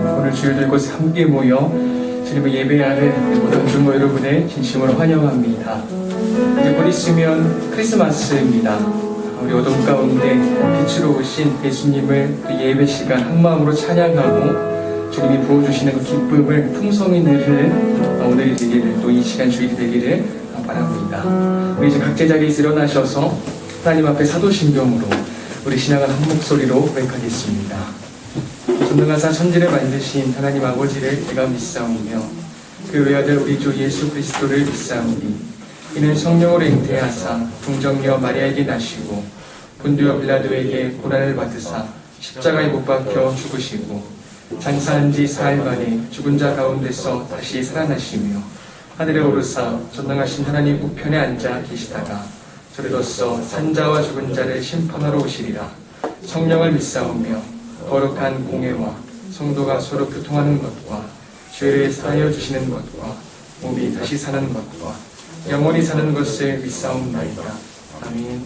오늘 주일들 곳에 함께 모여 주님을 예배하는 모든 중고 여러분을 진심으로 환영합니다. 이제 곧 있으면 크리스마스입니다. 우리 어둠 가운데 빛으로 오신 예수님을 예배 시간 한마음으로 찬양하고 주님이 부어주시는 그 기쁨을 풍성히 누리는 오늘이 되기를, 또 이 시간 주일이 되기를 바랍니다. 우리 이제 각자 자리에서 일어나셔서 하나님 앞에 사도신경으로 우리 신앙을 한 목소리로 고백하겠습니다. 전능하사 천지를 만드신 하나님 아버지를 내가 믿사오며 그 외아들 우리 주 예수 그리스도를 믿사오니 이는 성령으로 잉태하사 동정녀 마리아에게 나시고 본디오 빌라도에게 고난을 받으사 십자가에 못 박혀 죽으시고 장사한 지 사흘 만에 죽은 자 가운데서 다시 살아나시며 하늘에 오르사 전능하신 하나님 우편에 앉아 계시다가 저리로서 산자와 죽은 자를 심판하러 오시리라. 성령을 믿사오며 거룩한 공회와 성도가 서로 교통하는 것과 죄를 사하여 주시는 것과 몸이 다시 사는 것과 영원히 사는 것을 믿사옵나이다. 아멘.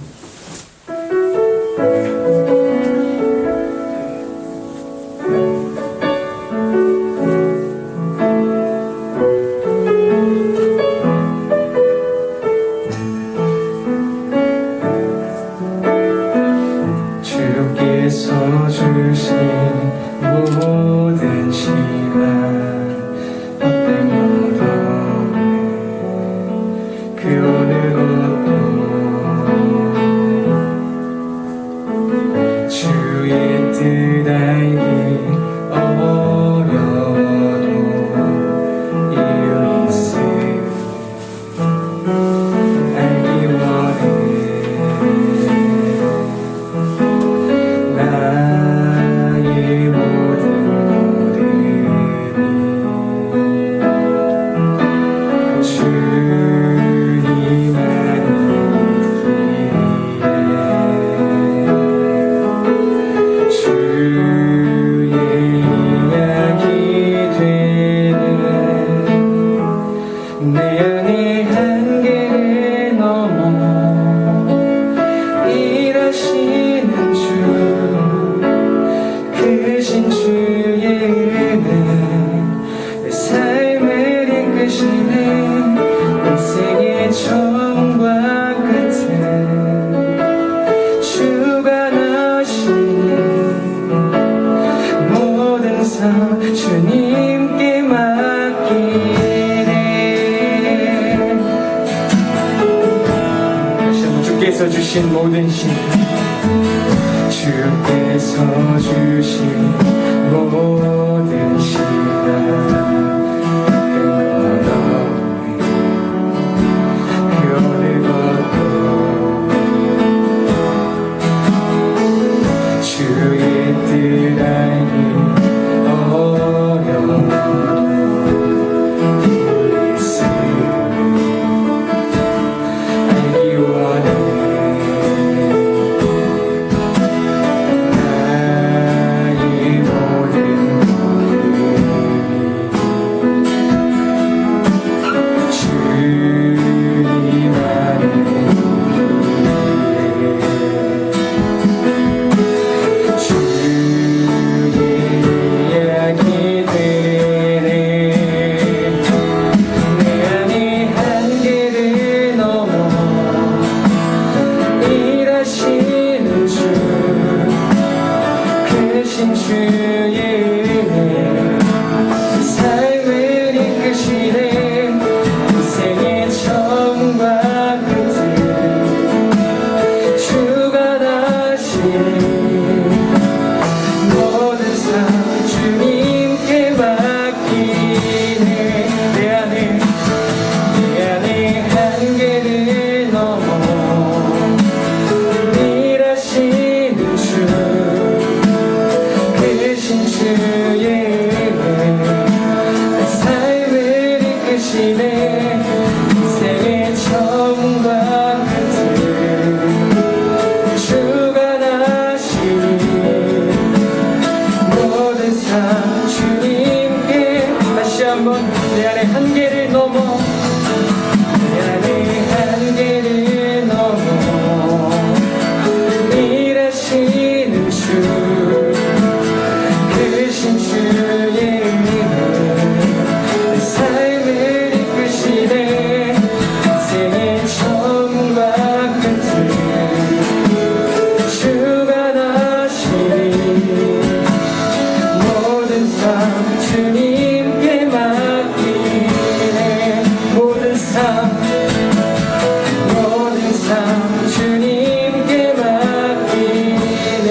주께서 주신 모든 시간 헛된 것 없네. 그 어느 것도 주의 뜻 알기 어려도 이유 있으니 알기 원해. 나의 모든 믿음이 주님 안에 주의 이야기 되는 내 안의 한계를 넘어 일하시는 주 크신 주의 은혜 내 삶을 이끄시네. 인생의 처음과 끝은 주가 나시니 모든 삶 주님께 맡기네. 다시 한번 주께서 주신 모든 신, 주께서 주신 모든 시간 그 어느 것도 주의 뜻 알기 어려워도 있으니 알기 원해. 나의 모든 주님 안에 주의 이야기 되네. 내 안의 한계를 넘어 일하시는 주 크신 주의 은혜 삶을 이끄시네. 인생의 처음과 끝을 주가 다시니 모든 삶 주님께 맡기네. 내 안의 한계를 넘어 일하시는 주 크신 주의 은혜 삶을 이끄시네. 인생의 처음과 끝을 주가 나시니 모든 삶 주님께. 다시 한번 내 안의 한계를 넘어 내 안의 한계를 넘어 일하시는 주 크신 주의 삶 주님께 맡기네. 모든 삶 주님께 맡기네.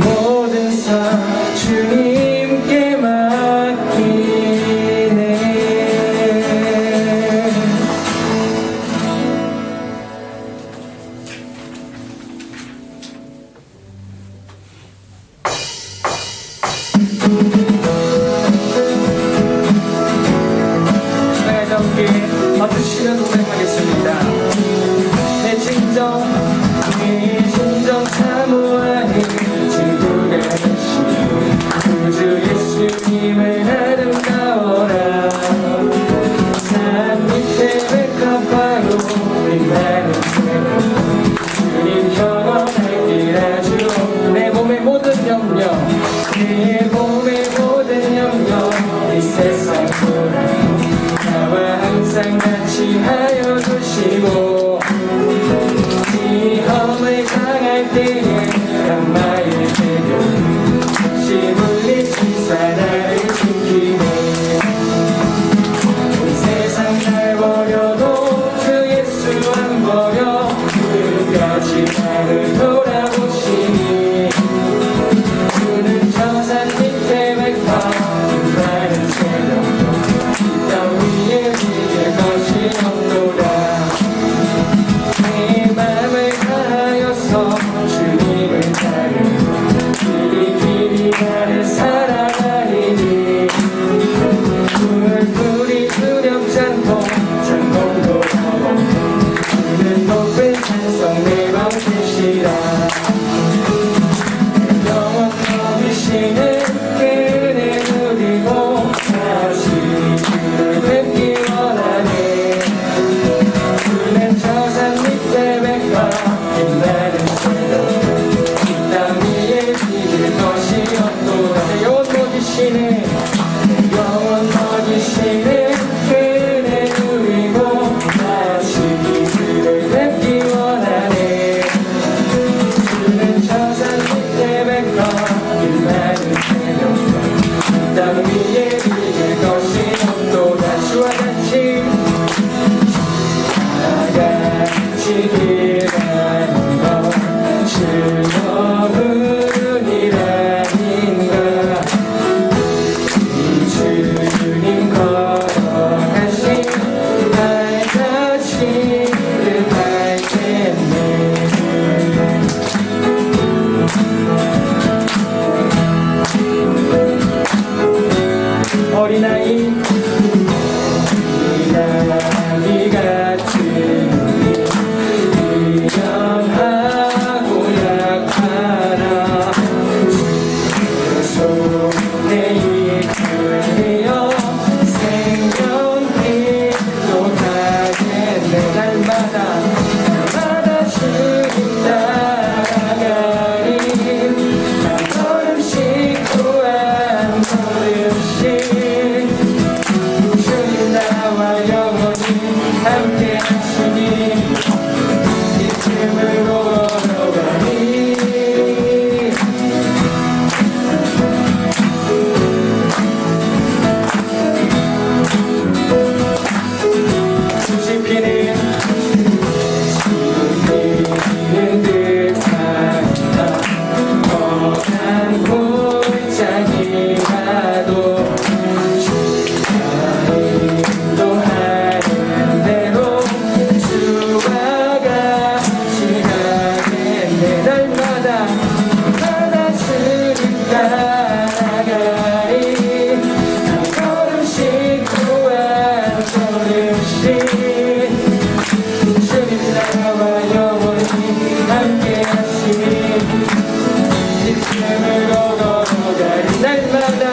모든 삶 주님께 맡기네. 하나님 함께 맞추시면서 고백하겠습니다. 내 진정 사모하는 친구가 되시고 구주 예수님을 아름다워라. 산 밑에 백합화로 빛나는 새벽 주님 경험할 길 아주 내 몸의 모든 염려 이 세상 나와 항상 같이 하여 주시고 시험을 당할 때에 강마의 대변 시 물리치사 나를 지키네. 온 세상 날 버려도 주 예수 안 버려 끝까지 나를 돌아보시니. 주는 저산 밑에 백화 빛나는 새벽도 이 땅 위에 비길 것이 없도다. 내 맘을 다하여서 주님을 따르 길이 나를 살아가리니. 불이 두렵지 않고 장롱도 더없고 주는 높은 산성 내 맘 되시라. 영원 거두시는 그네 누리고 다시 주를 뵙기 원하네. 주는 저산 밑에 백화 빛나는 새벽 이 땅 위에 비길 것이 없도다. 영원 거두시는 그네 누리고 다시 주를 뵙기 원하네. 주는 저산 밑에 백화 빛나는 새벽 이 땅 위에 비길 것이 없도다. 주와 같이 길가는 것 즐거운 일아닌가. 이 주님 걸어가신 발자취를 밟겠네. 어린아이 이나비 같은 미련하고 약하나 주 손에 이끌려 생명길로 가겠네. 날마다 주님 따라가리. 한 걸음씩 또 한 걸음씩 주님 나와 영원히 함께 하시니 이 틈으로 걸어가니. 수집히는 듯한 뻔한 골짜기라도 인도하는 대로 주와 같이 가겠네. 날마다 주님 따라가리. 한 걸음씩 또 한 걸음씩 주님 나와 영원히 함께 하시니 이 틈으로 걸어가리. 날마다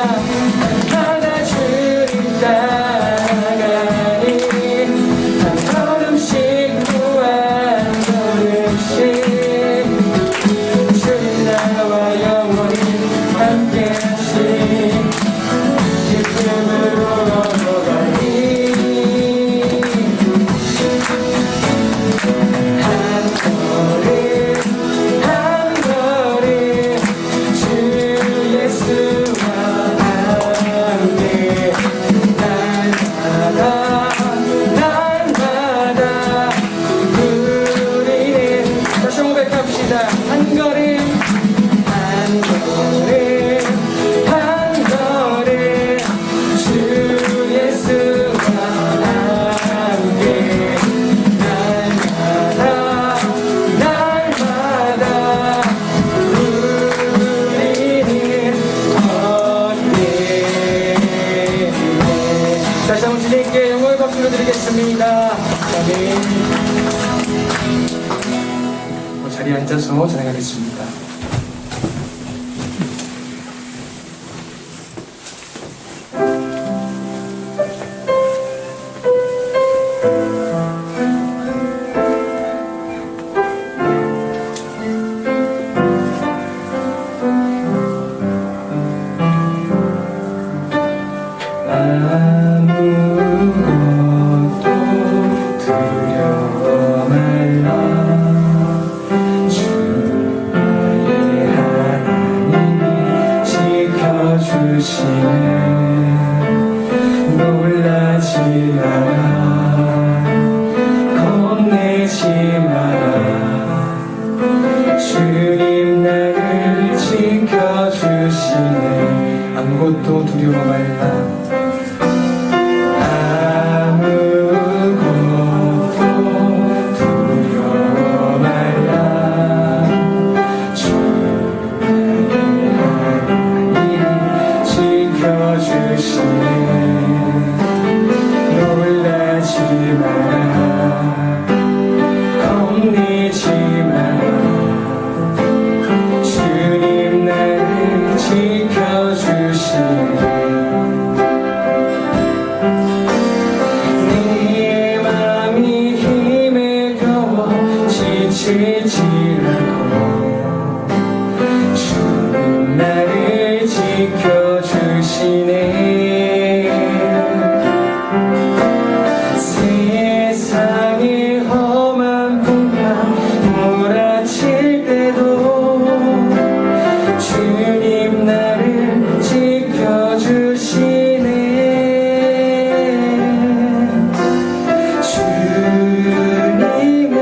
주님 따라가니. 한 걸음씩 또 한 걸음씩 주님 나와 영원히 함께 하시니 이 틈으로 걸어가니. 한 걸음 한 걸음 주님 앉아서 전해가겠습니다. 주님 나를 지켜주시네. 아무것도 두려워 말라. 아무것도 두려워 말라. 주님의 하나님이 지켜주시네. 놀라지 마라. 겁내지 마라. 주님 나를 지켜주시네. 내 맘이 힘에 겨워 지칠지라도 주님 나를 지켜주시네. 세상의 험한 풍파 몰아칠 때도 주님 나를 지켜주시네. 주님은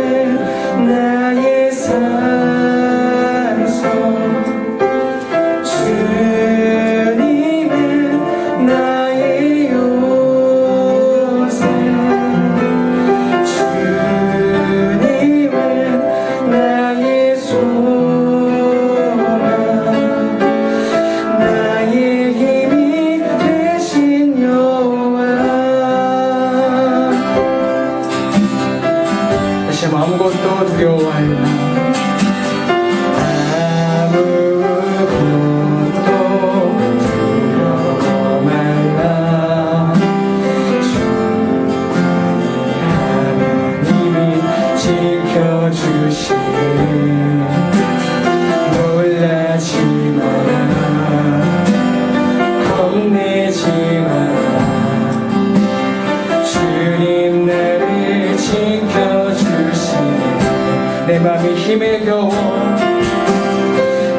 나의 산소, 주님은 나의 요새, 주님은 나의 소망, 나의 힘이 되신 여호와. 다시 한번 아무것도 두려워 말라. 아무것도 두려워 말라. 주님의 하나님이 지켜주시네. 놀라지 마라. 겁내지 마라. 주님 나를 지켜주시네. 내 맘이 힘에 겨워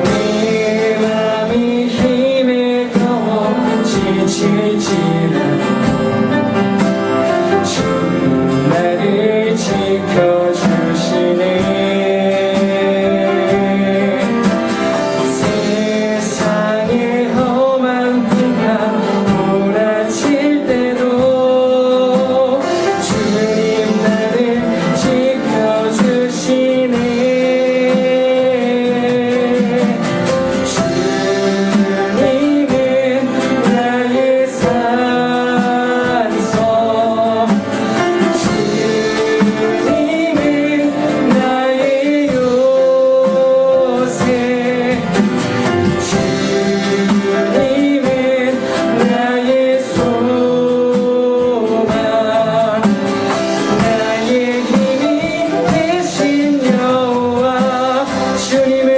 내 맘이 힘에 겨워 지칠지라도 주님 나를 지켜주시네. 세상의 험한 풍파 몰아칠 때도 주님 나를 지켜주시네. 주님은 나의 산소, 주님은 나의 요새, 주님은 나의 소망, 나의 힘이 되신 여호와. 주님은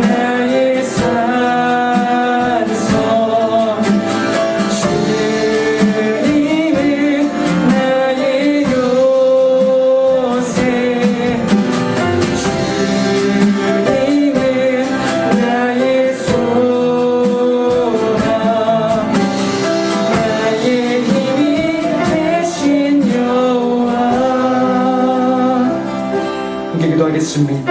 나의 산소, 주님은 나의 요새, 주님은 나의 소망, 나의 힘이 되신 여호와. 함께 기도하겠습니다.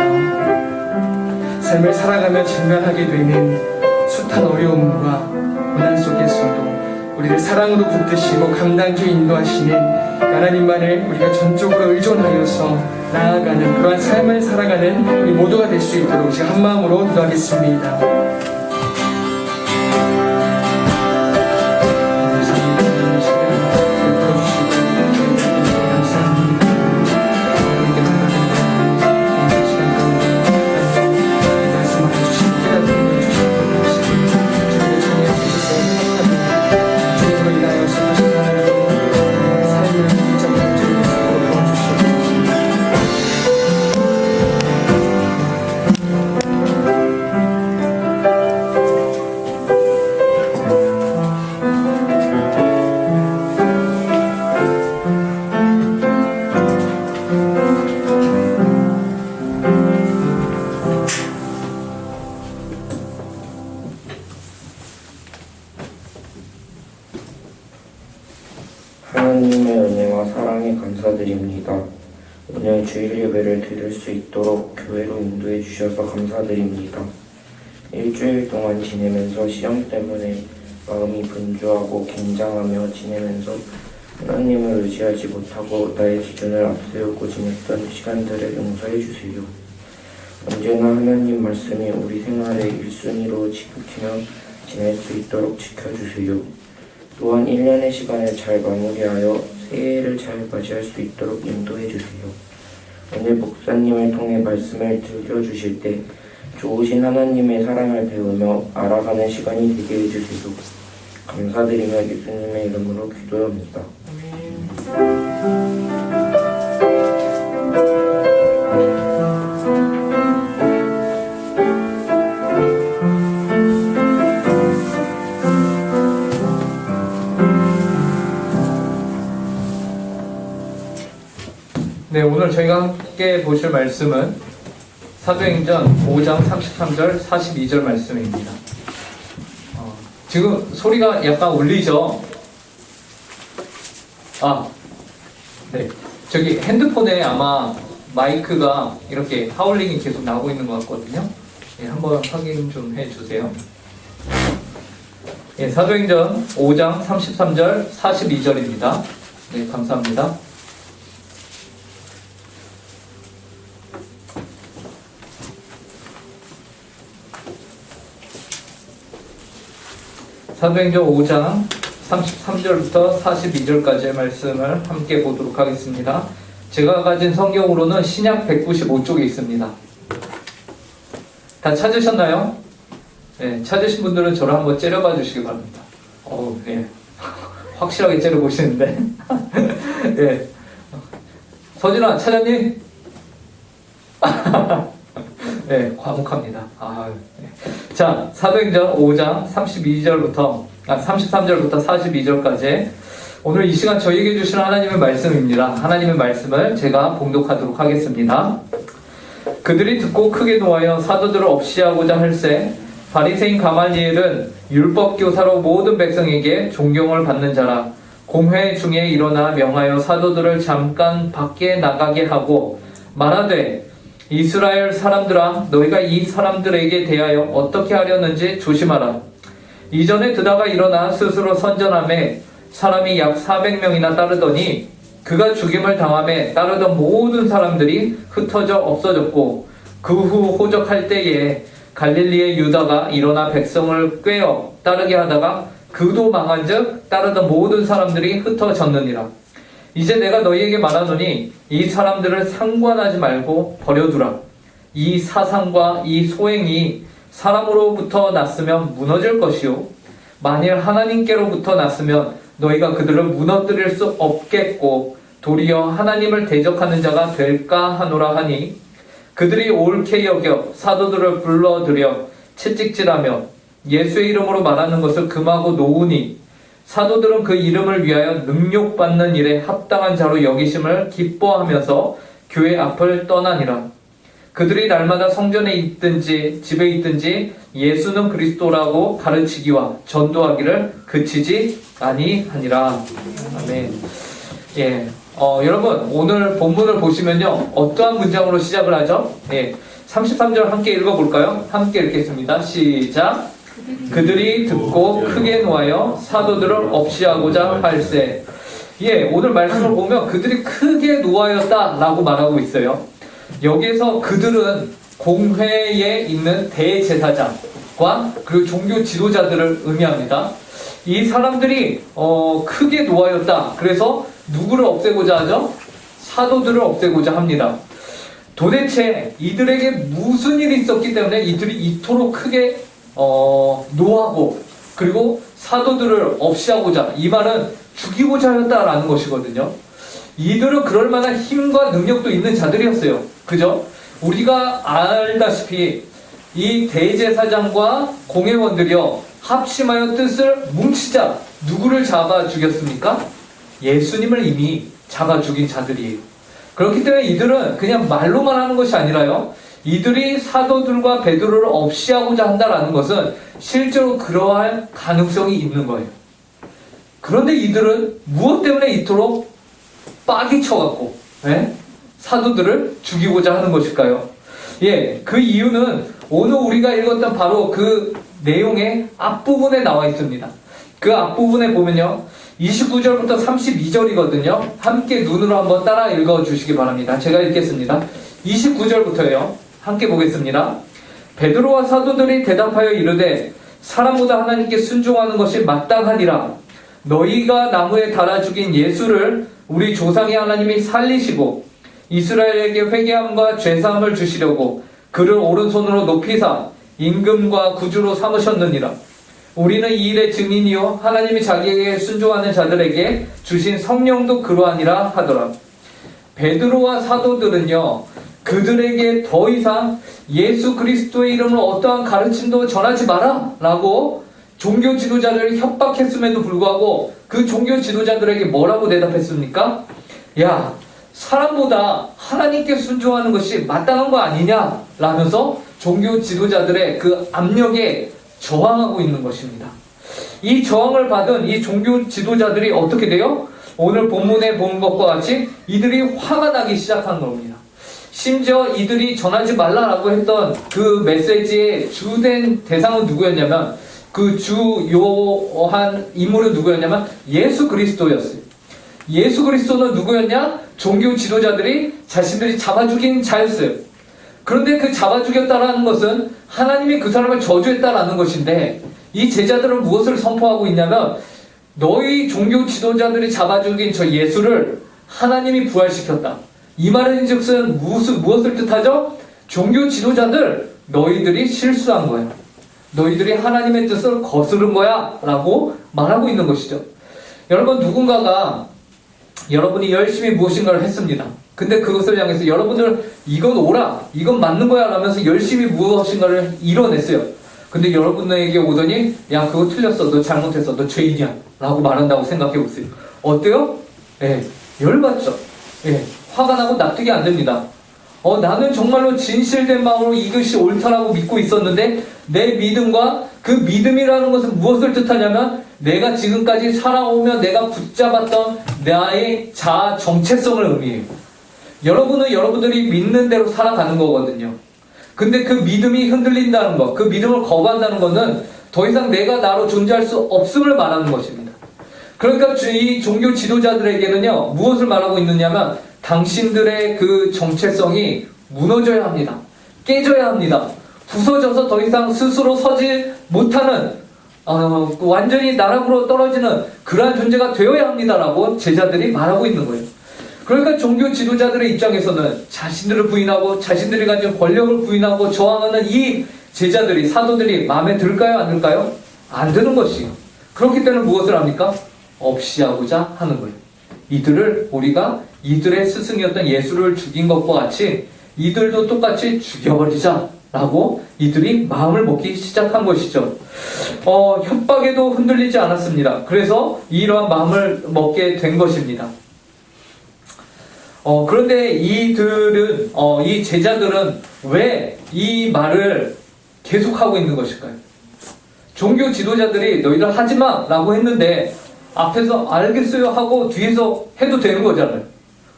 삶을 살아가며 직면하게 되는 숱한 어려움과 고난 속에서도 우리를 사랑으로 붙드시고 감당케 인도하시는 하나님만을 우리가 전적으로 의존하여서 나아가는 그러한 삶을 살아가는 우리 모두가 될 수 있도록 지금 한 마음으로 기도하겠습니다. 감사합니다. 이 시간 베풀어 주시고 감사합니다. 주일 예배를 드릴 수 있도록 교회로 인도해 주셔서 감사드립니다. 일주일 동안 지내면서 시험 때문에 마음이 분주하고 긴장하며 지내면서 하나님을 의지하지 못하고 나의 기준을 앞세우고 지냈던 시간들을 용서해 주세요. 언제나 하나님 말씀이 우리 생활의 1순위로 지키며 지낼 수 있도록 지켜주세요. 또한 1년의 시간을 잘 마무리하여 새해를 잘 맞이할 수 있도록 인도해 주세요. 오늘 목사님을 통해 말씀을 들려주실 때 좋으신 하나님의 사랑을 배우며 알아가는 시간이 되게 해주세요. 감사드리며 예수님의 이름으로 기도합니다. 네, 오늘 저희가 함께 보실 말씀은 사도행전 5장 33절 42절 말씀입니다. 지금 소리가 약간 울리죠? 네. 저기 핸드폰에 아마 마이크가 이렇게 하울링이 계속 나오고 있는 것 같거든요. 네, 한번 확인 좀 해주세요. 네, 사도행전 5장 33절 42절입니다. 네, 감사합니다. 사도행전 5장 33절부터 42절까지의 말씀을 함께 보도록 하겠습니다. 제가 가진 성경으로는 신약 195쪽에 있습니다. 다 찾으셨나요? 네, 찾으신 분들은 저를 한번 째려봐 주시기 바랍니다. 네. 확실하게 째려보시는데. 네. 서진아, 찾았니? 네, 과묵합니다. 네. 자, 사도행전 5장 33절부터 42절까지 오늘 이 시간 저희에게 주신 하나님의 말씀입니다. 하나님의 말씀을 제가 봉독하도록 하겠습니다. 그들이 듣고 크게 노하여 사도들을 없이하고자 할세 바리새인 가말리엘은 율법교사로 모든 백성에게 존경을 받는 자라. 공회 중에 일어나 명하여 사도들을 잠깐 밖에 나가게 하고 말하되 이스라엘 사람들아, 너희가 이 사람들에게 대하여 어떻게 하려는지 조심하라. 이전에 드다가 일어나 스스로 선전하며 사람이 약 400명이나 따르더니 그가 죽임을 당하며 따르던 모든 사람들이 흩어져 없어졌고 그 후 호적할 때에 갈릴리의 유다가 일어나 백성을 꿰어 따르게 하다가 그도 망한즉 따르던 모든 사람들이 흩어졌느니라. 이제 내가 너희에게 말하노니 이 사람들을 상관하지 말고 버려두라. 이 사상과 이 소행이 사람으로부터 났으면 무너질 것이요 만일 하나님께로부터 났으면 너희가 그들을 무너뜨릴 수 없겠고 도리어 하나님을 대적하는 자가 될까 하노라 하니 그들이 옳게 여겨 사도들을 불러들여 채찍질하며 예수의 이름으로 말하는 것을 금하고 놓으니 사도들은 그 이름을 위하여 능욕받는 일에 합당한 자로 여기심을 기뻐하면서 교회 앞을 떠나니라. 그들이 날마다 성전에 있든지 집에 있든지 예수는 그리스도라고 가르치기와 전도하기를 그치지 아니하니라. 아멘. 예, 여러분 오늘 본문을 보시면요 어떠한 문장으로 시작을 하죠? 33절 함께 읽어볼까요? 함께 읽겠습니다. 시작. 그들이 듣고 크게 노하여 사도들을 없이하고자 할세. 오늘 말씀을 보면 그들이 크게 노하였다 라고 말하고 있어요. 여기에서 그들은 공회에 있는 대제사장과 그리고 종교 지도자들을 의미합니다. 이 사람들이 크게 노하였다. 그래서 누구를 없애고자 하죠? 사도들을 없애고자 합니다. 도대체 이들에게 무슨 일이 있었기 때문에 이들이 이토록 크게 노하고 그리고 사도들을 없이하고자, 이 말은 죽이고자 하였다라는 것이거든요. 이들은 그럴 만한 힘과 능력도 있는 자들이었어요. 그죠? 우리가 알다시피 이 대제사장과 공회원들이요 합심하여 뜻을 뭉치자 누구를 잡아 죽였습니까? 예수님을 이미 잡아 죽인 자들이에요. 그렇기 때문에 이들은 그냥 말로만 하는 것이 아니라요, 이들이 사도들과 베드로를 없이하고자 한다는 것은 실제로 그러할 가능성이 있는 거예요. 그런데 이들은 무엇 때문에 이토록 빡이 쳐갖고 사도들을 죽이고자 하는 것일까요? 예, 그 이유는 오늘 우리가 읽었던 바로 그 내용의 앞부분에 나와 있습니다. 그 앞부분에 보면요, 29절부터 32절이거든요. 함께 눈으로 한번 따라 읽어주시기 바랍니다. 제가 읽겠습니다. 29절부터요. 함께 보겠습니다. 베드로와 사도들이 대답하여 이르되 사람보다 하나님께 순종하는 것이 마땅하니라. 너희가 나무에 달아 죽인 예수를 우리 조상의 하나님이 살리시고 이스라엘에게 회개함과 죄사함을 주시려고 그를 오른손으로 높이사 임금과 구주로 삼으셨느니라. 우리는 이 일의 증인이요 하나님이 자기에게 순종하는 자들에게 주신 성령도 그러하니라 하더라. 베드로와 사도들은요, 그들에게 더 이상 예수 그리스도의 이름으로 어떠한 가르침도 전하지 마라 라고 종교 지도자들을 협박했음에도 불구하고 그 종교 지도자들에게 뭐라고 대답했습니까? 야, 사람보다 하나님께 순종하는 것이 마땅한 거 아니냐 라면서 종교 지도자들의 그 압력에 저항하고 있는 것입니다. 이 저항을 받은 이 종교 지도자들이 어떻게 돼요? 오늘 본문에 본 것과 같이 이들이 화가 나기 시작한 겁니다. 심지어 이들이 전하지 말라라고 했던 그 메시지의 주된 대상은 누구였냐면, 그 주요한 인물은 누구였냐면 예수 그리스도였어요. 예수 그리스도는 누구였냐? 종교 지도자들이 자신들이 잡아 죽인 자였어요. 그런데 그 잡아 죽였다라는 것은 하나님이 그 사람을 저주했다라는 것인데, 이 제자들은 무엇을 선포하고 있냐면, 너희 종교 지도자들이 잡아 죽인 저 예수를 하나님이 부활시켰다. 이 말은 즉슨 무엇을 뜻하죠? 종교 지도자들, 너희들이 실수한 거야. 너희들이 하나님의 뜻을 거스른 거야 라고 말하고 있는 것이죠. 여러분, 누군가가 여러분이 열심히 무엇인가를 했습니다. 근데 그것을 향해서 여러분들 이건 옳아, 이건 맞는 거야 라면서 열심히 무엇인가를 이뤄냈어요. 근데 여러분에게 오더니 야, 그거 틀렸어, 너 잘못했어, 너 죄인이야 라고 말한다고 생각해 보세요. 어때요? 예, 열받죠. 예, 화가 나고 납득이 안 됩니다. 나는 정말로 진실된 마음으로 이것이 옳다라고 믿고 있었는데, 내 믿음과 그 믿음이라는 것은 무엇을 뜻하냐면, 내가 지금까지 살아오며 내가 붙잡았던 나의 자아 정체성을 의미해요. 여러분은 여러분들이 믿는 대로 살아가는 거거든요. 근데 그 믿음이 흔들린다는 것, 그 믿음을 거부한다는 것은 더 이상 내가 나로 존재할 수 없음을 말하는 것입니다. 그러니까 이 종교 지도자들에게는요, 무엇을 말하고 있느냐면, 당신들의 그 정체성이 무너져야 합니다. 깨져야 합니다. 부서져서 더 이상 스스로 서지 못하는, 완전히 나락으로 떨어지는 그러한 존재가 되어야 합니다라고 제자들이 말하고 있는 거예요. 그러니까 종교 지도자들의 입장에서는 자신들을 부인하고 자신들이 가진 권력을 부인하고 저항하는 이 제자들이, 사도들이 마음에 들까요? 안 들까요? 안 드는 것이에요. 그렇기 때문에 무엇을 합니까? 없이하고자 하는 거예요. 이들을 우리가 이들의 스승이었던 예수를 죽인 것과 같이 이들도 똑같이 죽여버리자 라고 이들이 마음을 먹기 시작한 것이죠. 협박에도 흔들리지 않았습니다. 그래서 이러한 마음을 먹게 된 것입니다. 그런데 이들은, 이 제자들은 왜 이 말을 계속하고 있는 것일까요? 종교 지도자들이 너희들 하지마 라고 했는데 앞에서 알겠어요 하고 뒤에서 해도 되는 거잖아요.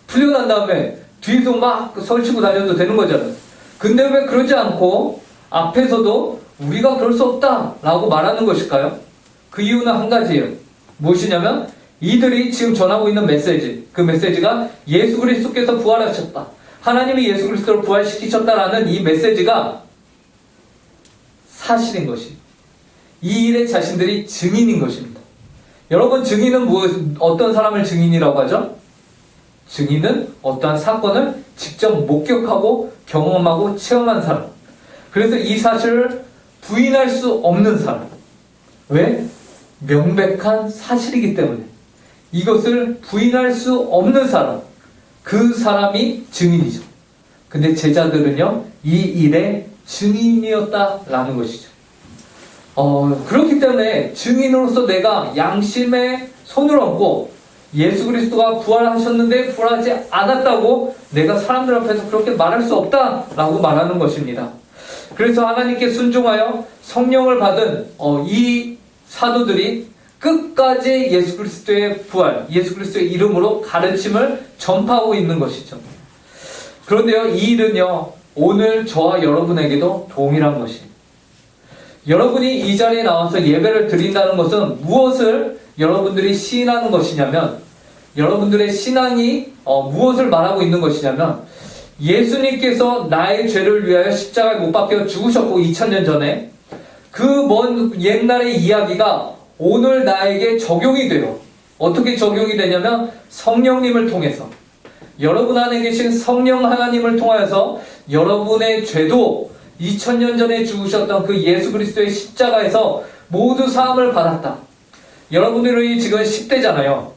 풀려난 다음에 뒤에서 막 설치고 다녀도 되는 거잖아요. 근데 왜 그러지 않고 앞에서도 우리가 그럴 수 없다 라고 말하는 것일까요? 그 이유는 한 가지예요. 무엇이냐면 이들이 지금 전하고 있는 메시지, 그 메시지가 예수 그리스도께서 부활하셨다, 하나님이 예수 그리스도를 부활시키셨다라는 이 메시지가 사실인 것이, 이 일에 자신들이 증인인 것입니다. 여러분, 증인은 어떤 사람을 증인이라고 하죠? 증인은 어떠한 사건을 직접 목격하고 경험하고 체험한 사람. 그래서 이 사실을 부인할 수 없는 사람. 왜? 명백한 사실이기 때문에. 이것을 부인할 수 없는 사람. 그 사람이 증인이죠. 근데 제자들은요, 이 일의 증인이었다라는 것이죠. 그렇기 때문에 증인으로서 내가 양심에 손을 얹고 예수 그리스도가 부활하셨는데 부활하지 않았다고 내가 사람들 앞에서 그렇게 말할 수 없다라고 말하는 것입니다. 그래서 하나님께 순종하여 성령을 받은 이 사도들이 끝까지 예수 그리스도의 부활, 예수 그리스도의 이름으로 가르침을 전파하고 있는 것이죠. 그런데요, 이 일은요, 오늘 저와 여러분에게도 동일한 것이에요. 여러분이 이 자리에 나와서 예배를 드린다는 것은 무엇을 여러분들이 시인하는 것이냐면, 여러분들의 신앙이 무엇을 말하고 있는 것이냐면, 예수님께서 나의 죄를 위하여 십자가에 못 박혀 죽으셨고 2000년 전에 그 먼 옛날의 이야기가 오늘 나에게 적용이 돼요. 어떻게 적용이 되냐면 성령님을 통해서, 여러분 안에 계신 성령 하나님을 통하여서 여러분의 죄도 2000년 전에 죽으셨던 그 예수 그리스도의 십자가에서 모두 사함을 받았다. 여러분들이 지금 10대잖아요.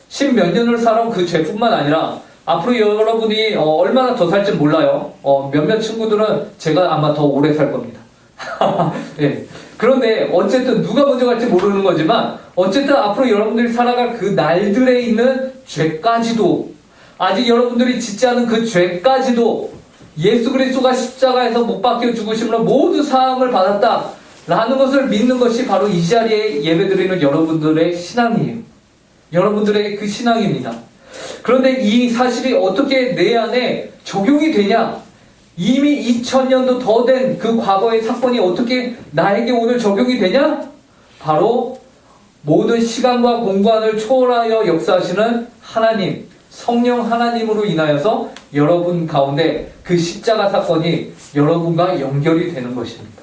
10몇 년을 살아온 그 죄뿐만 아니라 앞으로 여러분이 얼마나 더 살지 몰라요. 몇몇 친구들은 제가 아마 더 오래 살 겁니다. 네. 그런데 어쨌든 누가 먼저 갈지 모르는 거지만 어쨌든 앞으로 여러분들이 살아갈 그 날들에 있는 죄까지도, 아직 여러분들이 짓지 않은 그 죄까지도 예수 그리스도가 십자가에서 못 박혀 죽으심으로 모두 사함을 받았다 라는 것을 믿는 것이 바로 이 자리에 예배드리는 여러분들의 신앙이에요. 여러분들의 그 신앙입니다. 그런데 이 사실이 어떻게 내 안에 적용이 되냐? 이미 2000년도 더 된 그 과거의 사건이 어떻게 나에게 오늘 적용이 되냐? 바로 모든 시간과 공간을 초월하여 역사하시는 하나님, 성령 하나님으로 인하여서 여러분 가운데 그 십자가 사건이 여러분과 연결이 되는 것입니다.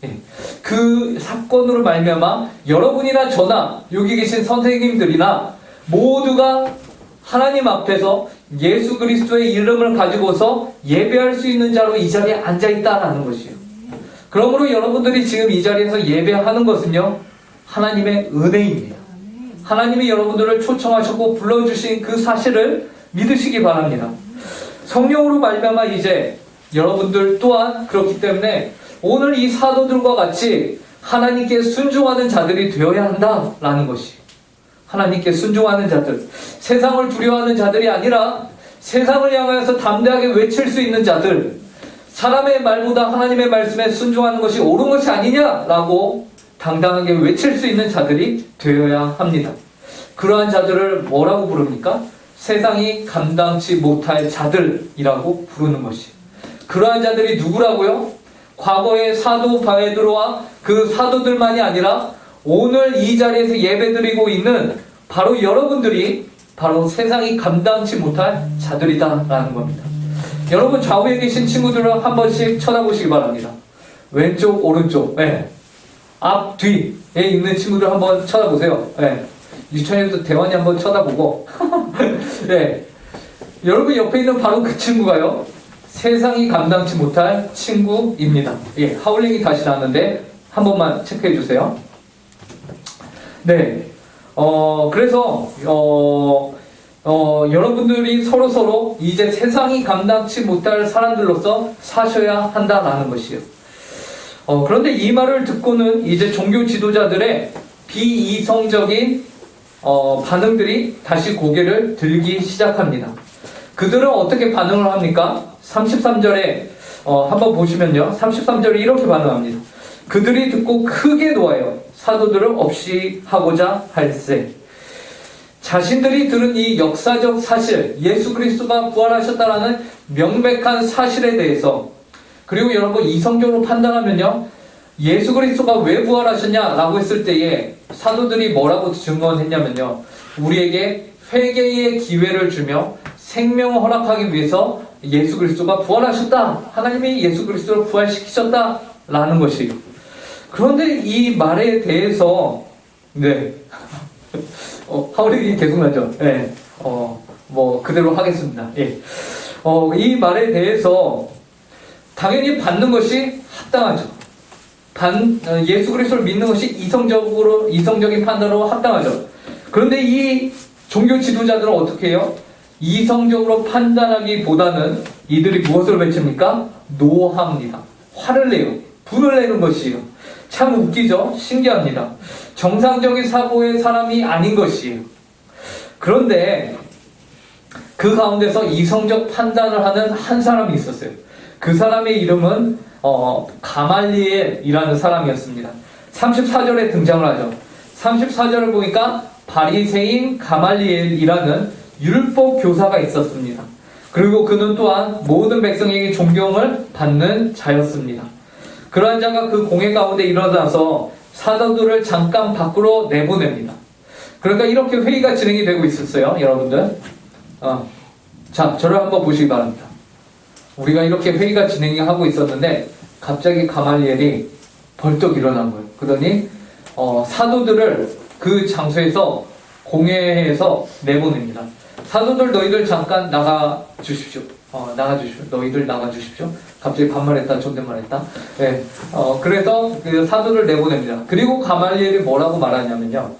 예. 그 사건으로 말미암아 여러분이나 저나 여기 계신 선생님들이나 모두가 하나님 앞에서 예수 그리스도의 이름을 가지고서 예배할 수 있는 자로 이 자리에 앉아있다라는 것이에요. 그러므로 여러분들이 지금 이 자리에서 예배하는 것은요, 하나님의 은혜입니다. 하나님이 여러분들을 초청하셨고 불러주신 그 사실을 믿으시기 바랍니다. 성령으로 말미암아 이제 여러분들 또한 그렇기 때문에 오늘 이 사도들과 같이 하나님께 순종하는 자들이 되어야 한다라는 것이, 하나님께 순종하는 자들, 세상을 두려워하는 자들이 아니라 세상을 향하여서 담대하게 외칠 수 있는 자들, 사람의 말보다 하나님의 말씀에 순종하는 것이 옳은 것이 아니냐라고 당당하게 외칠 수 있는 자들이 되어야 합니다. 그러한 자들을 뭐라고 부릅니까? 세상이 감당치 못할 자들이라고 부르는 것이. 그러한 자들이 누구라고요? 과거의 사도 바에드로와 그 사도들만이 아니라 오늘 이 자리에서 예배드리고 있는 바로 여러분들이 바로 세상이 감당치 못할 자들이다라는 겁니다. 여러분 좌우에 계신 친구들을 한 번씩 쳐다보시기 바랍니다. 왼쪽, 오른쪽, 네. 앞, 뒤에 있는 친구들 한번 쳐다보세요. 네. 유천이도 대환이 한번 쳐다보고 네. 여러분 옆에 있는 바로 그 친구가요, 세상이 감당치 못할 친구입니다. 예, 하울링이 다시 나왔는데 한 번만 체크해 주세요. 네. 그래서 여러분들이 서로 이제 세상이 감당치 못할 사람들로서 사셔야 한다라는 것이에요. 그런데 이 말을 듣고는 이제 종교 지도자들의 비이성적인 반응들이 다시 고개를 들기 시작합니다. 그들은 어떻게 반응을 합니까? 33절에 한번 보시면요, 33절에 이렇게 반응합니다. 그들이 듣고 크게 놓아요. 사도들을 없이 하고자 할세. 자신들이 들은 이 역사적 사실, 예수 그리스도가 부활하셨다라는 명백한 사실에 대해서, 그리고 여러분 이성적으로 판단하면요, 예수 그리스도가 왜 부활하셨냐라고 했을 때에 사도들이 뭐라고 증언했냐면요, 우리에게 회개의 기회를 주며 생명을 허락하기 위해서 예수 그리스도가 부활하셨다, 하나님이 예수 그리스도를 부활시키셨다라는 것이에요. 그런데 이 말에 대해서 네 하울링이 계속 나죠. 네. 뭐 그대로 하겠습니다. 예. 이 말에 대해서 당연히 받는 것이 합당하죠. 예수 그리스도를 믿는 것이 이성적인 판단으로 합당하죠. 그런데 이 종교 지도자들은 어떻게 해요? 이성적으로 판단하기보다는 이들이 무엇을 외칩니까? 노합니다. 화를 내요. 분을 내는 것이에요. 참 웃기죠? 신기합니다. 정상적인 사고의 사람이 아닌 것이에요. 그런데 그 가운데서 이성적 판단을 하는 한 사람이 있었어요. 그 사람의 이름은 가말리엘이라는 사람이었습니다. 34절에 등장을 하죠. 34절을 보니까 바리새인 가말리엘이라는 율법 교사가 있었습니다. 그리고 그는 또한 모든 백성에게 존경을 받는 자였습니다. 그러한 자가 그 공회 가운데 일어나서 사도들을 잠깐 밖으로 내보냅니다. 그러니까 이렇게 회의가 진행이 되고 있었어요, 여러분들. 자, 저를 한번 보시기 바랍니다. 우리가 이렇게 회의가 진행하고 있었는데 갑자기 가말리엘이 벌떡 일어난 거예요. 그러더니 사도들을 그 장소에서 공회에서 내보냅니다. 사도들 너희들 잠깐 나가 주십시오. 나가 주십시오. 너희들 나가 주십시오. 갑자기 반말했다, 존댓말했다. 네. 그래서 그 사도를 내보냅니다. 그리고 가말리엘이 뭐라고 말하냐면요.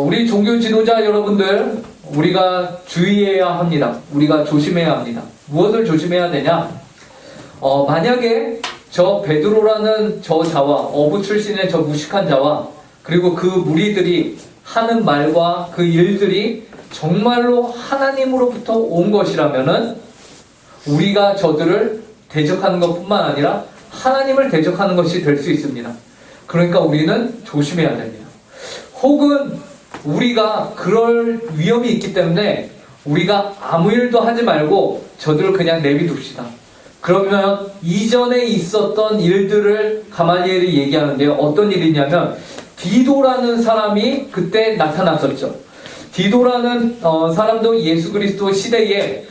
우리 종교 지도자 여러분들, 우리가 주의해야 합니다. 우리가 조심해야 합니다. 무엇을 조심해야 되냐? 만약에 저 베드로라는 저 자와 어부 출신의 저 무식한 자와 그리고 그 무리들이 하는 말과 그 일들이 정말로 하나님으로부터 온 것이라면은 우리가 저들을 대적하는 것뿐만 아니라 하나님을 대적하는 것이 될 수 있습니다. 그러니까 우리는 조심해야 됩니다. 혹은 우리가 그럴 위험이 있기 때문에 우리가 아무 일도 하지 말고 저들을 그냥 내비둡시다. 그러면 이전에 있었던 일들을 가말리엘이 얘기하는데요. 어떤 일이냐면 디도라는 사람이 그때 나타났었죠. 디도라는 사람도 예수 그리스도 시대에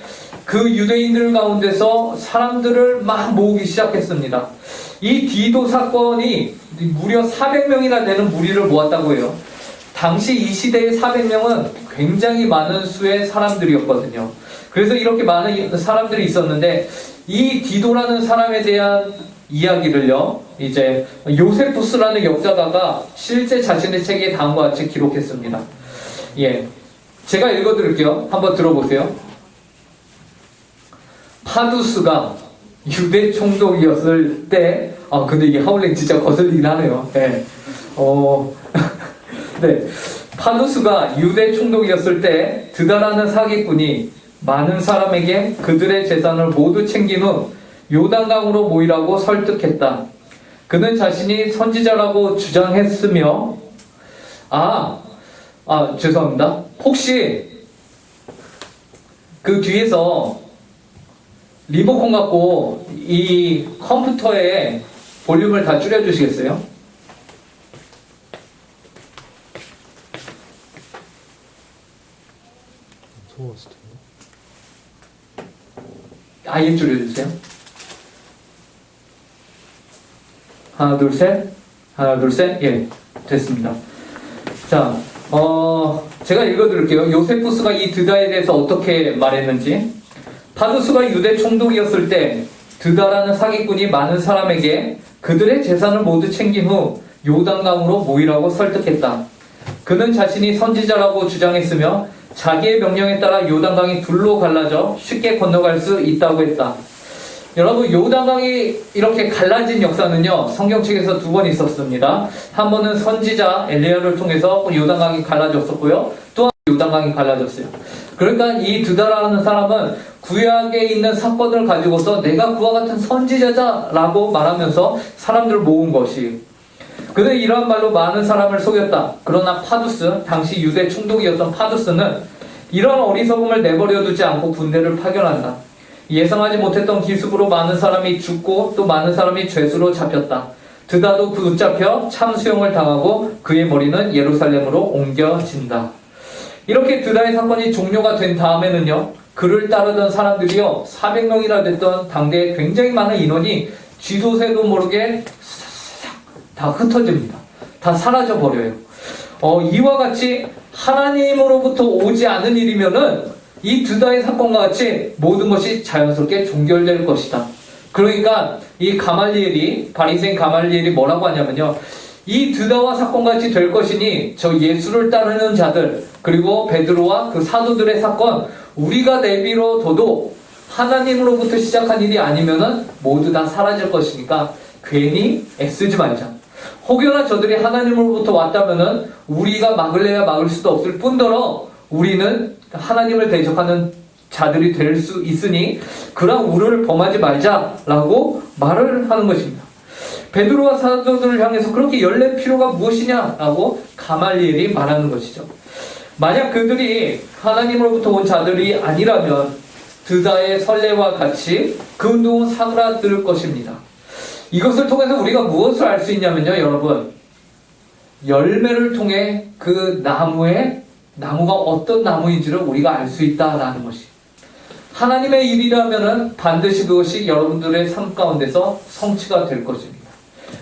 그 유대인들 가운데서 사람들을 막 모으기 시작했습니다. 이 디도 사건이 무려 400명이나 되는 무리를 모았다고 해요. 당시 이 시대의 400명은 굉장히 많은 수의 사람들이었거든요. 그래서 이렇게 많은 사람들이 있었는데 이 디도라는 사람에 대한 이야기를요, 이제 요세푸스라는 역사가가 실제 자신의 책에 다음과 같이 기록했습니다. 예, 제가 읽어드릴게요. 한번 들어보세요. 파두스가 유대 총독이었을 때, 근데 이게 하울랭 진짜 거슬리긴 하네요. 네. 네. 파두스가 유대 총독이었을 때 드다라는 사기꾼이 많은 사람에게 그들의 재산을 모두 챙긴 후 요단강으로 모이라고 설득했다. 그는 자신이 선지자라고 주장했으며, 죄송합니다. 혹시 그 뒤에서 리모컨 갖고 이 컴퓨터의 볼륨을 다 줄여주시겠어요? 아예 줄여주세요. 하나, 둘, 셋. 하나, 둘, 셋. 예, 됐습니다. 자, 제가 읽어드릴게요. 요세푸스가 이 드다에 대해서 어떻게 말했는지. 파두스가 유대 총독이었을 때 드다라는 사기꾼이 많은 사람에게 그들의 재산을 모두 챙긴 후 요단강으로 모이라고 설득했다. 그는 자신이 선지자라고 주장했으며 자기의 명령에 따라 요단강이 둘로 갈라져 쉽게 건너갈 수 있다고 했다. 여러분, 요단강이 이렇게 갈라진 역사는요, 성경책에서 두 번 있었습니다. 한 번은 선지자 엘리야를 통해서 요단강이 갈라졌었고요, 또 한 번 요단강이 갈라졌어요. 그러니까 이 드다라는 사람은 구약에 있는 사건을 가지고서 내가 그와 같은 선지자다라고 말하면서 사람들을 모은 것이. 그는 이러한 말로 많은 사람을 속였다. 그러나 파두스, 당시 유대 총독이었던 파두스는 이런 어리석음을 내버려 두지 않고 군대를 파견한다. 예상하지 못했던 기습으로 많은 사람이 죽고 또 많은 사람이 죄수로 잡혔다. 드다도 붙잡혀 참수형을 당하고 그의 머리는 예루살렘으로 옮겨진다. 이렇게 드다의 사건이 종료가 된 다음에는요, 그를 따르던 사람들이요, 400명이나 됐던 당대에 굉장히 많은 인원이 쥐도새도 모르게 다 흩어집니다. 다 사라져 버려요. 이와 같이 하나님으로부터 오지 않은 일이면은 이 드다의 사건과 같이 모든 것이 자연스럽게 종결될 것이다. 그러니까 이 가말리엘이, 바리새인 가말리엘이 뭐라고 하냐면요, 이 드다와 사건같이 될 것이니 저 예수를 따르는 자들, 그리고 베드로와 그 사도들의 사건, 우리가 내비로 둬도 하나님으로부터 시작한 일이 아니면은 모두 다 사라질 것이니까 괜히 애쓰지 말자. 혹여나 저들이 하나님으로부터 왔다면은 우리가 막을래야 막을 수도 없을 뿐더러 우리는 하나님을 대적하는 자들이 될 수 있으니 그런 우려를 범하지 말자라고 말을 하는 것입니다. 베드로와 사도들을 향해서 그렇게 열릴 필요가 무엇이냐라고 가말리엘이 말하는 것이죠. 만약 그들이 하나님으로부터 온 자들이 아니라면 드다의 선례와 같이 그 운동은 사그라들 것입니다. 이것을 통해서 우리가 무엇을 알 수 있냐면요, 여러분. 열매를 통해 그 나무가 어떤 나무인지를 우리가 알 수 있다라는 것이. 하나님의 일이라면은 반드시 그것이 여러분들의 삶 가운데서 성취가 될 것입니다.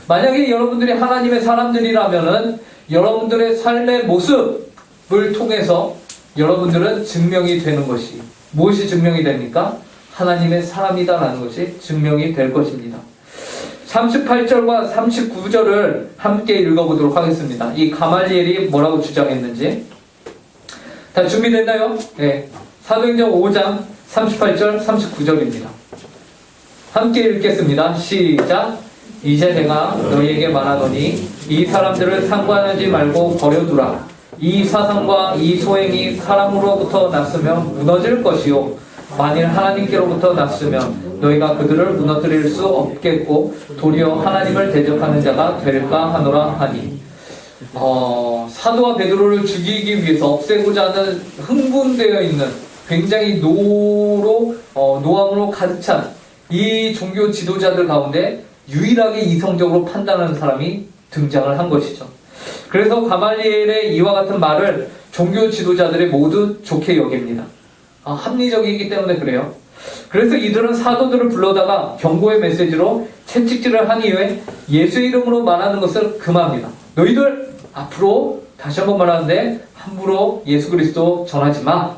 만약에 여러분들이 하나님의 사람들이라면은 여러분들의 삶의 모습을 통해서 여러분들은 증명이 되는 것이, 무엇이 증명이 됩니까? 하나님의 사람이다라는 것이 증명이 될 것입니다. 38절과 39절을 함께 읽어보도록 하겠습니다. 이 가말리엘이 뭐라고 주장했는지. 다 준비됐나요? 네. 사도행전 5장 38절 39절입니다. 함께 읽겠습니다. 시작. 이제 내가 너희에게 말하노니 이 사람들을 상관하지 말고 버려두라. 이 사상과 이 소행이 사람으로부터 났으면 무너질 것이요 만일 하나님께로부터 났으면 너희가 그들을 무너뜨릴 수 없겠고 도리어 하나님을 대적하는 자가 될까 하노라 하니. 사도와 베드로를 죽이기 위해서 없애고자 하는 흥분되어 있는 굉장히 노함으로 가득 찬 이 종교 지도자들 가운데 유일하게 이성적으로 판단하는 사람이 등장을 한 것이죠. 그래서 가말리엘의 이와 같은 말을 종교 지도자들이 모두 좋게 여깁니다. 합리적이기 때문에 그래요. 그래서 이들은 사도들을 불러다가 경고의 메시지로 채찍질을 한 이후에 예수의 이름으로 말하는 것을 금합니다. 너희들 앞으로 다시 한번 말하는데 함부로 예수 그리스도 전하지 마.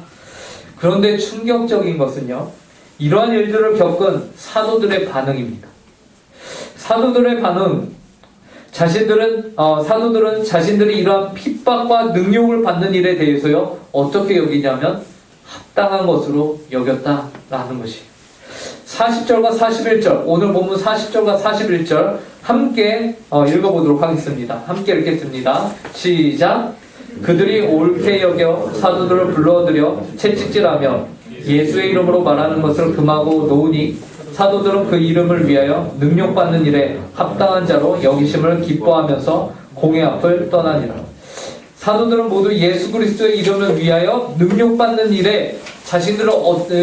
그런데 충격적인 것은요, 이러한 일들을 겪은 사도들의 반응입니다. 사도들의 반응, 사도들은 자신들이 이러한 핍박과 능욕을 받는 일에 대해서요, 어떻게 여기냐면 합당한 것으로 여겼다라는 것이. 40절과 41절, 오늘 본문 40절과 41절 함께 읽어보도록 하겠습니다. 함께 읽겠습니다. 시작. 그들이 옳게 여겨 사도들을 불러들여 채찍질하며 예수의 이름으로 말하는 것을 금하고 놓으니 사도들은 그 이름을 위하여 능욕받는 일에 합당한 자로 여기심을 기뻐하면서 공회 앞을 떠나니라. 사도들은 모두 예수 그리스도의 이름을 위하여 능욕받는 일에 자신들은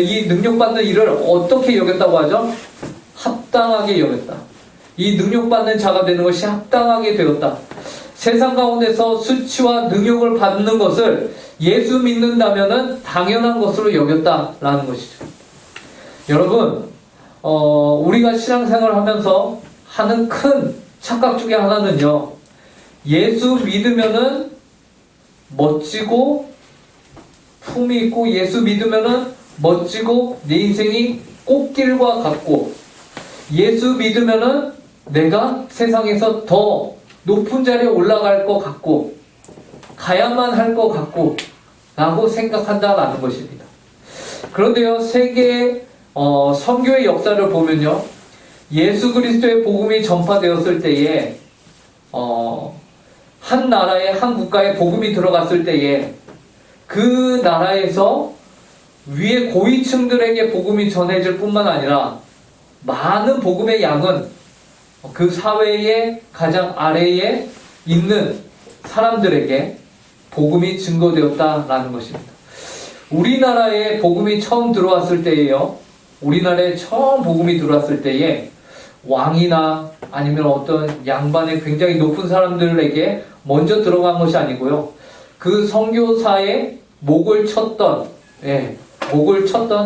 이 능욕받는 일을 어떻게 여겼다고 하죠? 합당하게 여겼다. 이 능욕받는 자가 되는 것이 합당하게 되었다. 세상 가운데서 수치와 능욕을 받는 것을 예수 믿는다면은 당연한 것으로 여겼다라는 것이죠. 여러분, 우리가 신앙생활을 하면서 하는 큰 착각 중에 하나는요, 예수 믿으면은 멋지고 품이 있고, 예수 믿으면은 멋지고 내 인생이 꽃길과 같고, 예수 믿으면은 내가 세상에서 더 높은 자리에 올라갈 것 같고 가야만 할 것 같고 라고 생각한다라는 것입니다. 그런데요, 세계의 선교의 역사를 보면요, 예수 그리스도의 복음이 전파되었을 때에 한 나라에, 한 국가에 복음이 들어갔을 때에 그 나라에서 위에 고위층들에게 복음이 전해질 뿐만 아니라 많은 복음의 양은 그 사회의 가장 아래에 있는 사람들에게 복음이 증거되었다라는 것입니다. 우리나라에 복음이 처음 들어왔을 때에요, 우리나라에 처음 복음이 들어왔을 때에 왕이나 아니면 어떤 양반의 굉장히 높은 사람들에게 먼저 들어간 것이 아니고요, 그 선교사의 목을 쳤던,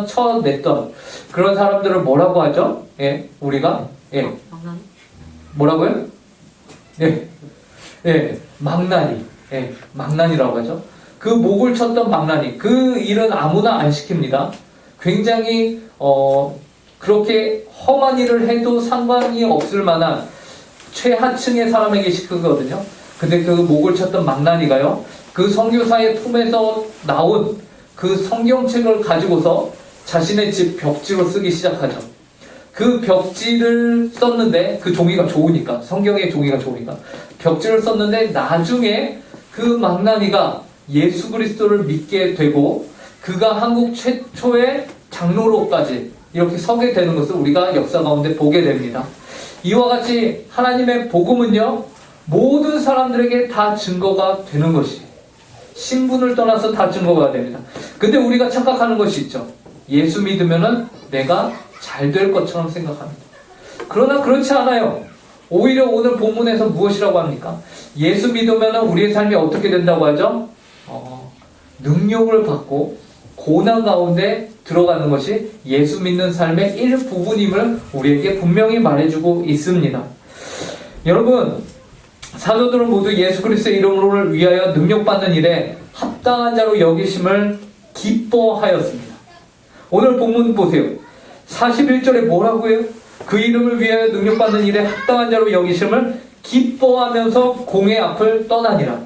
쳐냈던 그런 사람들을 뭐라고 하죠? 우리가 뭐라고요? 망나니. 망나니라고 하죠. 그 목을 쳤던 망나니. 그 일은 아무나 안 시킵니다. 굉장히, 그렇게 험한 일을 해도 상관이 없을 만한 최하층의 사람에게 시키거든요. 근데 그 목을 쳤던 망나니가요, 그 선교사의 품에서 나온 그 성경책을 가지고서 자신의 집 벽지로 쓰기 시작하죠. 그 벽지를 썼는데, 그 종이가 좋으니까, 성경의 종이가 좋으니까 벽지를 썼는데, 나중에 그 망나니가 예수 그리스도를 믿게 되고 그가 한국 최초의 장로로까지 이렇게 서게 되는 것을 우리가 역사 가운데 보게 됩니다. 이와 같이 하나님의 복음은요, 모든 사람들에게 다 증거가 되는 것이, 신분을 떠나서 다 증거가 됩니다. 근데 우리가 착각하는 것이 있죠. 예수 믿으면은 내가 잘 될 것처럼 생각합니다. 그러나 그렇지 않아요. 오히려 오늘 본문에서 무엇이라고 합니까? 예수 믿으면은 우리의 삶이 어떻게 된다고 하죠? 능력을 받고 고난 가운데 들어가는 것이 예수 믿는 삶의 일부분임을 우리에게 분명히 말해주고 있습니다. 여러분, 사도들은 모두 예수 그리스도의 이름을 위하여 능력받는 일에 합당한 자로 여기심을 기뻐하였습니다. 오늘 본문 보세요. 41절에 뭐라고요? 그 이름을 위하여 능력받는 일에 합당한 자로 여기심을 기뻐하면서 공의 앞을 떠나니라.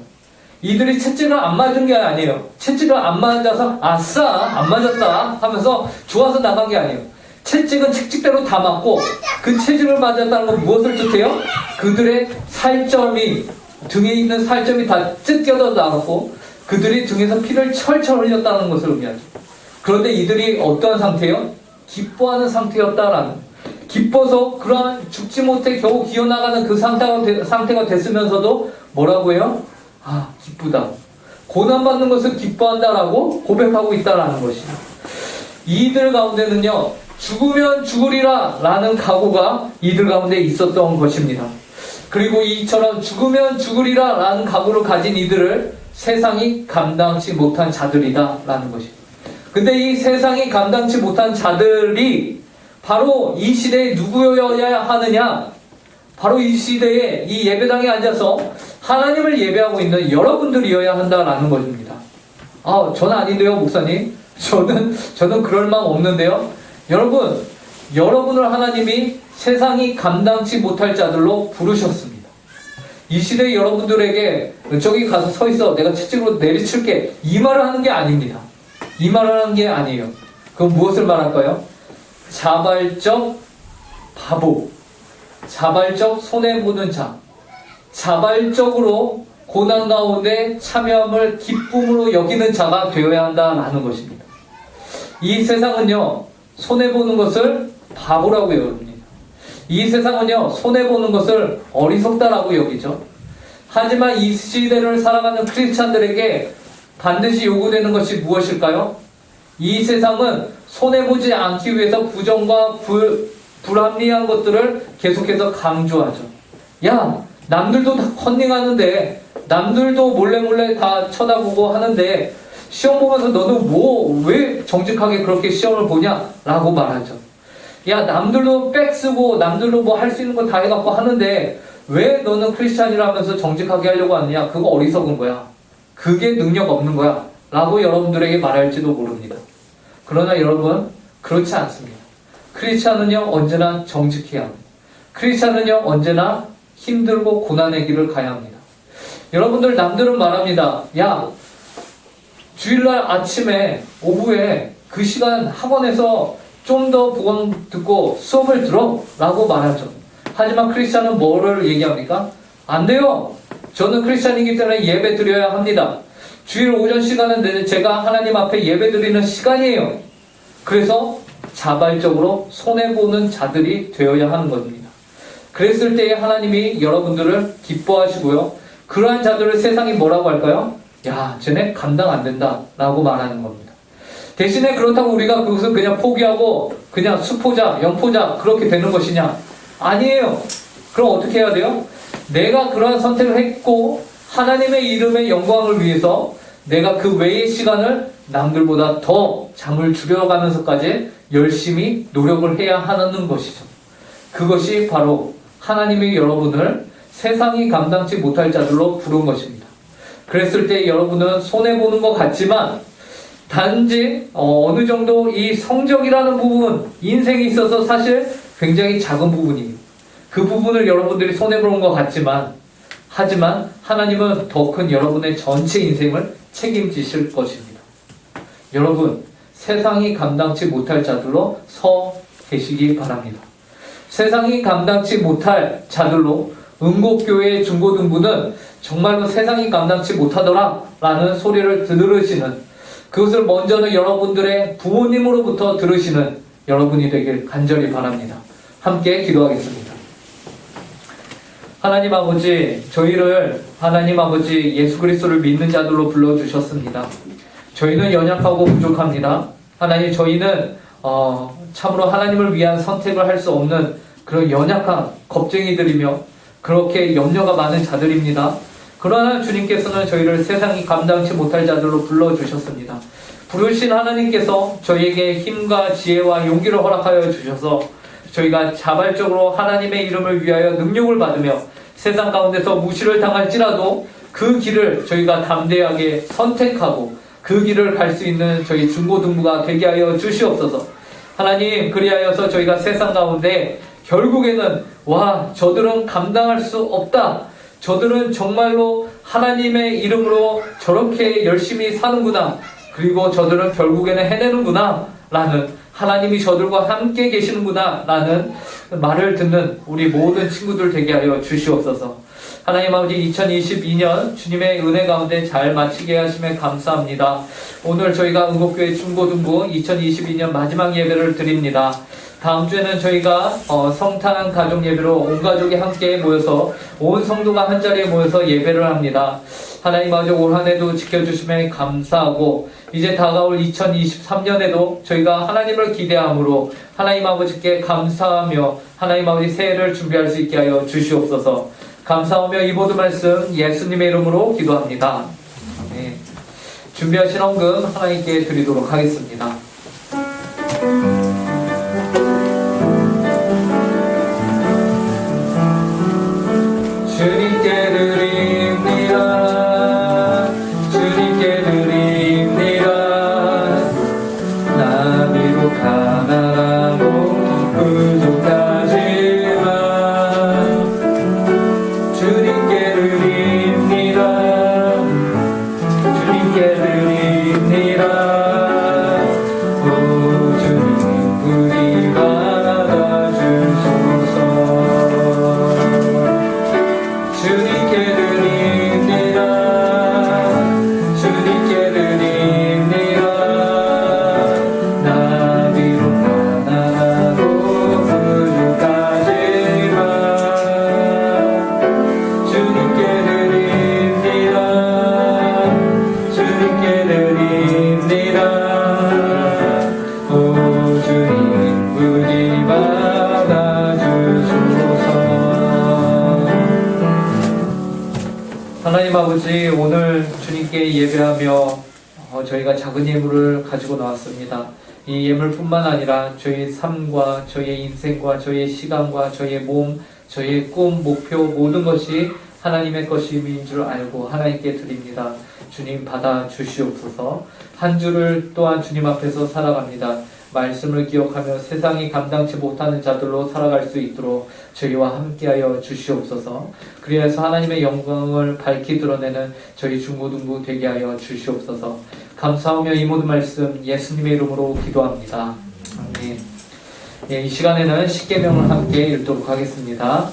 이들이 채찍을 안 맞은 게 아니에요. 채찍을 안 맞아서 아싸 안 맞았다 하면서 좋아서 나간 게 아니에요. 채찍은 채찍대로 다 맞고 그 채찍을 맞았다는 건 무엇을 뜻해요? 그들의 살점이, 등에 있는 살점이 다 찢겨져 나갔고 그들이 등에서 피를 철철 흘렸다는 것을 의미하죠. 그런데 이들이 어떠한 상태예요? 기뻐하는 상태였다라는, 기뻐서 그러한 죽지 못해 겨우 기어나가는 그 상태가 됐으면서도 뭐라고 해요? 기쁘다. 고난받는 것을 기뻐한다라고 고백하고 있다라는 것이죠. 이들 가운데는요, 죽으면 죽으리라 라는 각오가 이들 가운데 있었던 것입니다. 그리고 이처럼 죽으면 죽으리라 라는 각오를 가진 이들을 세상이 감당치 못한 자들이다 라는 것입니다. 근데 이 세상이 감당치 못한 자들이 바로 이 시대에 누구여야 하느냐? 바로 이 시대에 이 예배당에 앉아서 하나님을 예배하고 있는 여러분들이어야 한다라는 것입니다. 저는 아닌데요, 목사님. 저는 그럴 마음 없는데요. 여러분을 하나님이 세상이 감당치 못할 자들로 부르셨습니다. 이 시대의 여러분들에게 저기 가서 서 있어, 내가 채찍으로 내리칠게, 이 말을 하는 게 아닙니다. 이 말을 하는 게 아니에요. 그럼 무엇을 말할까요? 자발적 바보, 자발적 손해보는 자, 자발적으로 고난 가운데 참여함을 기쁨으로 여기는 자가 되어야 한다는 것입니다. 이 세상은요, 손해보는 것을 바보라고 여깁니다. 이 세상은요, 손해보는 것을 어리석다라고 여기죠. 하지만 이 시대를 살아가는 크리스찬들에게 반드시 요구되는 것이 무엇일까요? 이 세상은 손해보지 않기 위해서 부정과 불합리한 것들을 계속해서 강조하죠. 야, 남들도 다 컨닝하는데, 남들도 몰래 다 쳐다보고 하는데 시험 보면서 너는 왜 정직하게 그렇게 시험을 보냐? 라고 말하죠. 야, 남들도 백 쓰고 남들도 할 수 있는 거 다 해갖고 하는데 왜 너는 크리스찬이라면서 정직하게 하려고 하느냐? 그거 어리석은 거야. 그게 능력 없는 거야. 라고 여러분들에게 말할지도 모릅니다. 그러나 여러분, 그렇지 않습니다. 크리스찬은요, 언제나 정직해야 합니다. 크리스찬은요, 언제나 힘들고 고난의 길을 가야 합니다. 여러분들, 남들은 말합니다. 야, 주일날 아침에 오후에 그 시간 학원에서 좀 더 복음 듣고 수업을 들어 라고 말하죠. 하지만 크리스찬은 뭐를 얘기합니까? 안 돼요. 저는 크리스찬이기 때문에 예배 드려야 합니다. 주일 오전 시간은 제가 하나님 앞에 예배 드리는 시간이에요. 그래서 자발적으로 손해보는 자들이 되어야 하는 겁니다. 그랬을 때에 하나님이 여러분들을 기뻐하시고요. 그러한 자들을 세상이 뭐라고 할까요? 야, 쟤네 감당 안 된다 라고 말하는 겁니다. 대신에 그렇다고 우리가 그것을 그냥 포기하고 그냥 수포자, 영포자 그렇게 되는 것이냐? 아니에요. 그럼 어떻게 해야 돼요? 내가 그러한 선택을 했고 하나님의 이름의 영광을 위해서 내가 그 외의 시간을 남들보다 더 잠을 줄여가면서까지 열심히 노력을 해야 하는 것이죠. 그것이 바로 하나님이 여러분을 세상이 감당치 못할 자들로 부른 것입니다. 그랬을 때 여러분은 손해보는 것 같지만 단지 어느 정도 이 성적이라는 부분, 인생에 있어서 사실 굉장히 작은 부분이에요. 그 부분을 여러분들이 손해보는 것 같지만 하지만 하나님은 더 큰 여러분의 전체 인생을 책임지실 것입니다. 여러분, 세상이 감당치 못할 자들로 서 계시기 바랍니다. 세상이 감당치 못할 자들로 응곡교회 중고등부는 정말로 세상이 감당치 못하더라 라는 소리를 들으시는, 그것을 먼저는 여러분들의 부모님으로부터 들으시는 여러분이 되길 간절히 바랍니다. 함께 기도하겠습니다. 하나님 아버지, 저희를 하나님 아버지 예수 그리스도를 믿는 자들로 불러주셨습니다. 저희는 연약하고 부족합니다. 하나님, 저희는 참으로 하나님을 위한 선택을 할 수 없는 그런 연약한 겁쟁이들이며 그렇게 염려가 많은 자들입니다. 그러나 주님께서는 저희를 세상이 감당치 못할 자들로 불러주셨습니다. 부르신 하나님께서 저희에게 힘과 지혜와 용기를 허락하여 주셔서 저희가 자발적으로 하나님의 이름을 위하여 능력을 받으며 세상 가운데서 무시를 당할지라도 그 길을 저희가 담대하게 선택하고 그 길을 갈 수 있는 저희 중고등부가 되게 하여 주시옵소서. 하나님, 그리하여서 저희가 세상 가운데 결국에는 저들은 감당할 수 없다, 저들은 정말로 하나님의 이름으로 저렇게 열심히 사는구나, 그리고 저들은 결국에는 해내는구나 라는, 하나님이 저들과 함께 계시는구나 라는 말을 듣는 우리 모든 친구들 되게 하여 주시옵소서. 하나님 아버지, 2022년 주님의 은혜 가운데 잘 마치게 하심에 감사합니다. 오늘 저희가 응곡교회 중고등부 2022년 마지막 예배를 드립니다. 다음 주에는 저희가 성탄 가족 예배로 온 가족이 함께 모여서 온 성도가 한 자리에 모여서 예배를 합니다. 하나님 아버지, 올 한 해도 지켜주심에 감사하고 이제 다가올 2023년에도 저희가 하나님을 기대함으로 하나님 아버지께 감사하며 하나님 아버지 새해를 준비할 수 있게 하여 주시옵소서. 감사하며 이 모든 말씀 예수님의 이름으로 기도합니다. 네. 준비하신 헌금 하나님께 드리도록 하겠습니다. 주님께 드립니다. 주님께 드립니다. 나비로 가난하고 부족하지만 주님께 드립니다. 주님께 드립니다. 오 주님, 부디 받아주소서. 주님께 드립니다. 주님께 드립니다. 나비로 가난하고 부족하지만 주님께 드립니다. 주님께 드립니다. 오 주님, 부디 받아주소서. 하나님 아버지, 오늘 주님께 예배하며 저희가 작은 예물을 가지고 나왔습니다. 이 예물뿐만 아니라 저희의 삶과 저희의 인생과 저희의 시간과 저희의 몸, 저희의 꿈, 목표 모든 것이 하나님의 것임인 줄 알고 하나님께 드립니다. 주님, 받아 주시옵소서. 한 주를 또한 주님 앞에서 살아갑니다. 말씀을 기억하며 세상이 감당치 못하는 자들로 살아갈 수 있도록 저희와 함께하여 주시옵소서. 그리해서 하나님의 영광을 밝히 드러내는 저희 중고등부 되게 하여 주시옵소서. 감사하며 이 모든 말씀 예수님의 이름으로 기도합니다. 아멘. 이 시간에는 십계명을 함께 읽도록 하겠습니다.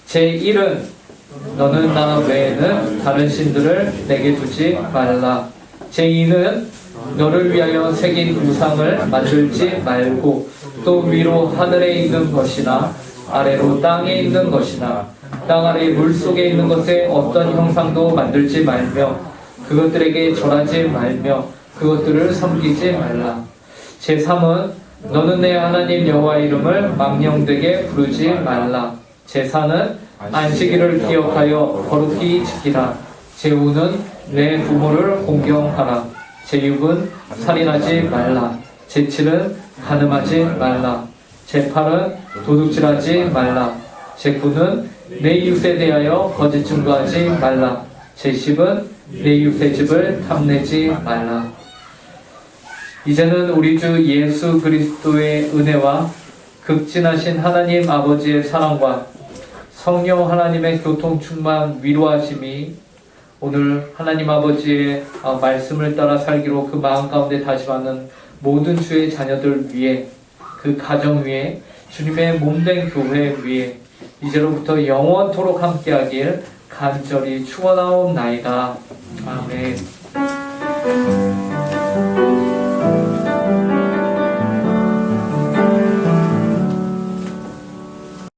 제1은 너는 나 외에는 다른 신들을 내게 두지 말라. 제2는 너를 위하여 새긴 우상을 만들지 말고 또 위로 하늘에 있는 것이나 아래로 땅에 있는 것이나 땅 아래 물속에 있는 것에 어떤 형상도 만들지 말며 그것들에게 절하지 말며 그것들을 섬기지 말라. 제3은 너는 내 하나님 여호와의 이름을 망령되게 부르지 말라. 제4는 안식일을 기억하여 거룩히 지키라. 제5는 내 부모를 공경하라. 제6은 살인하지 말라. 제7은 간음하지 말라. 제8은 도둑질하지 말라. 제9는 내 이웃에 대하여 거짓 증거하지 말라. 제10은 내 이웃의 집을 탐내지 말라. 이제는 우리 주 예수 그리스도의 은혜와 극진하신 하나님 아버지의 사랑과 성령 하나님의 교통 충만 위로하심이 오늘 하나님 아버지의 말씀을 따라 살기로 그 마음 가운데 다짐하는 모든 주의 자녀들 위에, 그 가정 위에, 주님의 몸된 교회 위에 이제로부터 영원토록 함께하길 간절히 축원하옵나이다. 아멘.